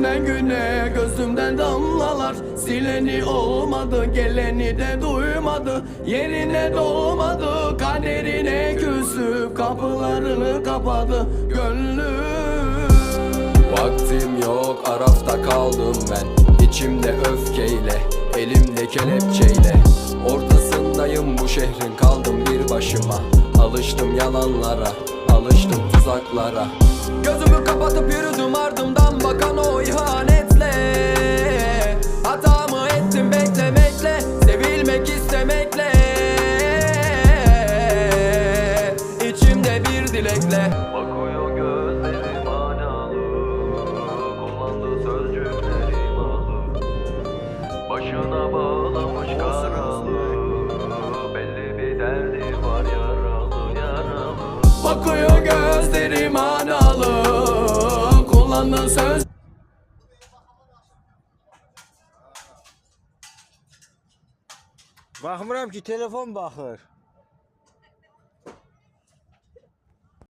güne güne gözümden damlalar. Sileni olmadı, geleni de duymadı. Yerine doğmadı, kaderine küsüp kapılarını kapadı gönlüm. Vaktim yok, arafta kaldım ben, İçimde öfkeyle, elimde kelepçeyle. Ortasındayım bu şehrin, kaldım bir başıma. Alıştım yalanlara, alıştım tuzaklara. Gözümü kapatıp yürüdüm ardımdan bakan o ihanetle. Hatamı ettim beklemekle, sevilmek istemekle. İçimde bir dilekle. Bakıyor gözlerim analı, kullandığı sözcüklerim ağlı. Başına bağlamış karalı, belli bir derdi var yaralı yaralı. Bakıyor gözlerim analı, kullandığın söz. Baxmıram ki, telefon baxır.